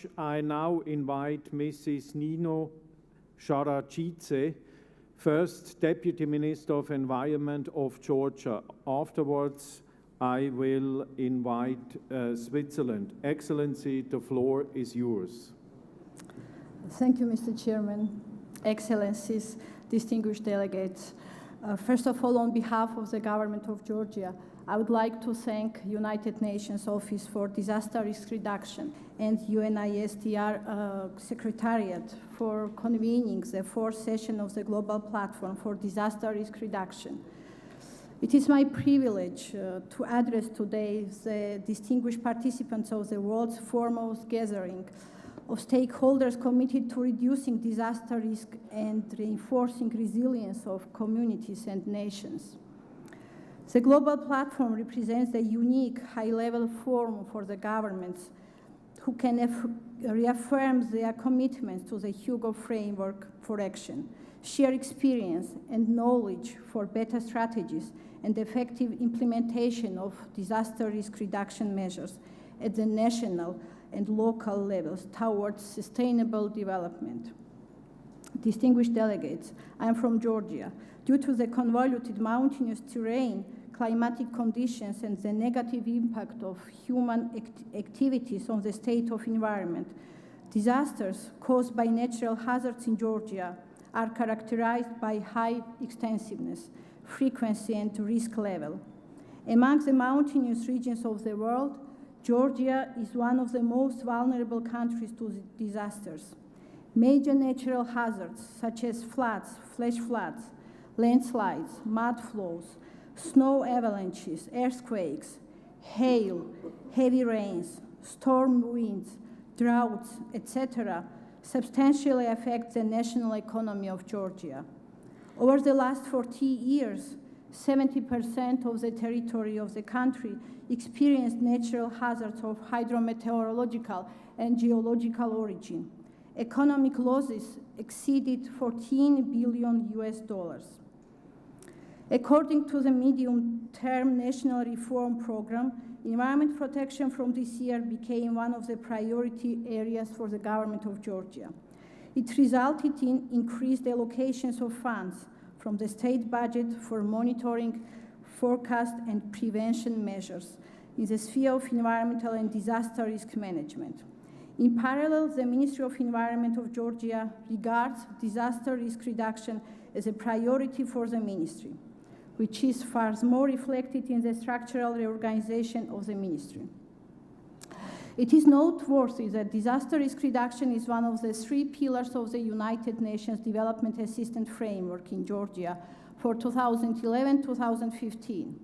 much. I now invite Mrs. Nino Sharashidze, First Deputy Minister of Environment of Georgia. Afterwards, I will invite Switzerland. Excellency, the floor is yours. Thank you, Mr. Chairman. Excellencies, distinguished delegates. First of all, on behalf of the government of Georgia, I would like to thank United Nations Office for Disaster Risk Reduction and UNISDR Secretariat for convening the fourth session of the Global Platform for Disaster Risk Reduction. It is my privilege to address today the distinguished participants of the world's foremost gathering of stakeholders committed to reducing disaster risk and reinforcing resilience of communities and nations. The Global Platform represents a unique high-level forum for the governments who can reaffirm their commitments to the Hugo Framework for Action, share experience and knowledge for better strategies and effective implementation of disaster risk reduction measures at the national and local levels towards sustainable development. Distinguished delegates, I am from Georgia. Due to the convoluted mountainous terrain, climatic conditions, and the negative impact of human activities on the state of environment, disasters caused by natural hazards in Georgia are characterized by high extensiveness, frequency, and risk level. Among the mountainous regions of the world, Georgia is one of the most vulnerable countries to disasters. Major natural hazards such as floods, flash floods, landslides, mud flows, snow avalanches, earthquakes, hail, heavy rains, storm winds, droughts, etc., substantially affect the national economy of Georgia. Over the last 40 years, 70% of the territory of the country experienced natural hazards of hydrometeorological and geological origin. Economic losses exceeded $14 billion US. According to the medium-term national reform program, environment protection from this year became one of the priority areas for the government of Georgia. It resulted in increased allocations of funds from the state budget for monitoring, forecast, and prevention measures in the sphere of environmental and disaster risk management. In parallel, the Ministry of Environment of Georgia regards disaster risk reduction as a priority for the ministry, which is far more reflected in the structural reorganization of the ministry. It is noteworthy that disaster risk reduction is one of the three pillars of the United Nations Development Assistance Framework in Georgia for 2011-2015.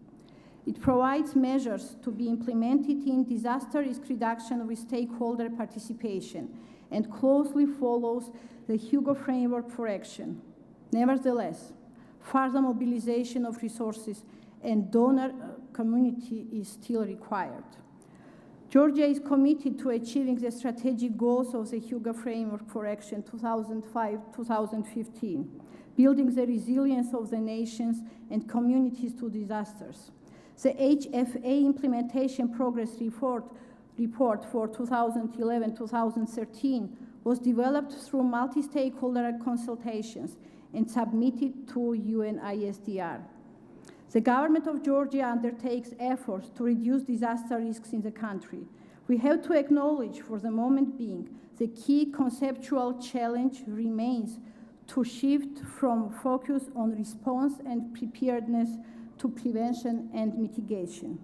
It provides measures to be implemented in disaster risk reduction with stakeholder participation and closely follows the Hugo Framework for Action. Nevertheless, further mobilization of resources and donor community is still required. Georgia is committed to achieving the strategic goals of the Hugo Framework for Action 2005-2015, building the resilience of the nations and communities to disasters. The HFA Implementation Progress Report for 2011-2013 was developed through multi-stakeholder consultations and submitted to UNISDR. The government of Georgia undertakes efforts to reduce disaster risks in the country. We have to acknowledge, for the moment being, the key conceptual challenge remains to shift from focus on response and preparedness to prevention and mitigation.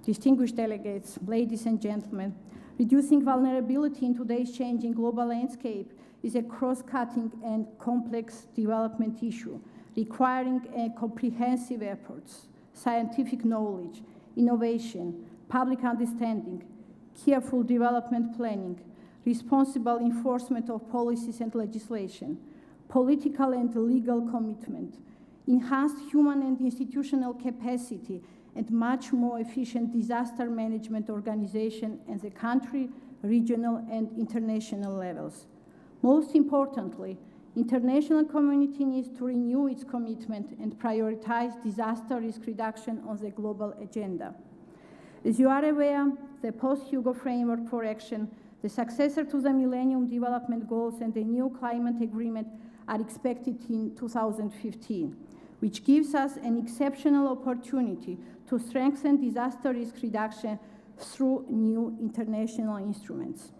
Distinguished delegates, ladies and gentlemen, reducing vulnerability in today's changing global landscape is a cross-cutting and complex development issue, requiring comprehensive efforts, scientific knowledge, innovation, public understanding, careful development planning, responsible enforcement of policies and legislation, political and legal commitment, enhanced human and institutional capacity, and much more efficient disaster management organization at the country, regional, and international levels. Most importantly, international community needs to renew its commitment and prioritize disaster risk reduction on the global agenda. As you are aware, the post-Hugo Framework for Action The successor to the Millennium Development Goals and the new climate agreement are expected in 2015, which gives us an exceptional opportunity to strengthen disaster risk reduction through new international instruments.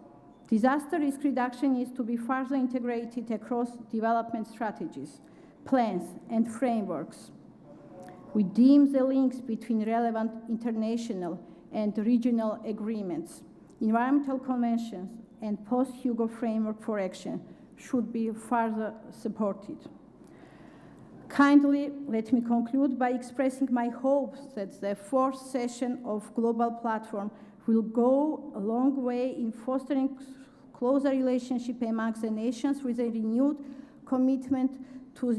Disaster risk reduction is to be further integrated across development strategies, plans, and frameworks. We deem the links between relevant international and regional agreements, environmental conventions, and post-Hugo framework for action should be further supported. Kindly let me conclude by expressing my hopes that the fourth session of Global Platform will go a long way in fostering closer relationship amongst the nations with a renewed commitment to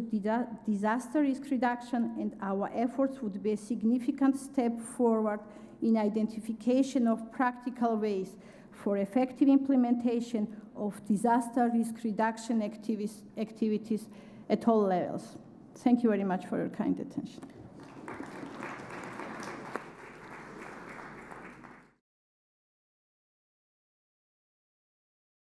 disaster risk reduction, and our efforts would be a significant step forward in identification of practical ways for effective implementation of disaster risk reduction activities at all levels. Thank you very much for your kind attention.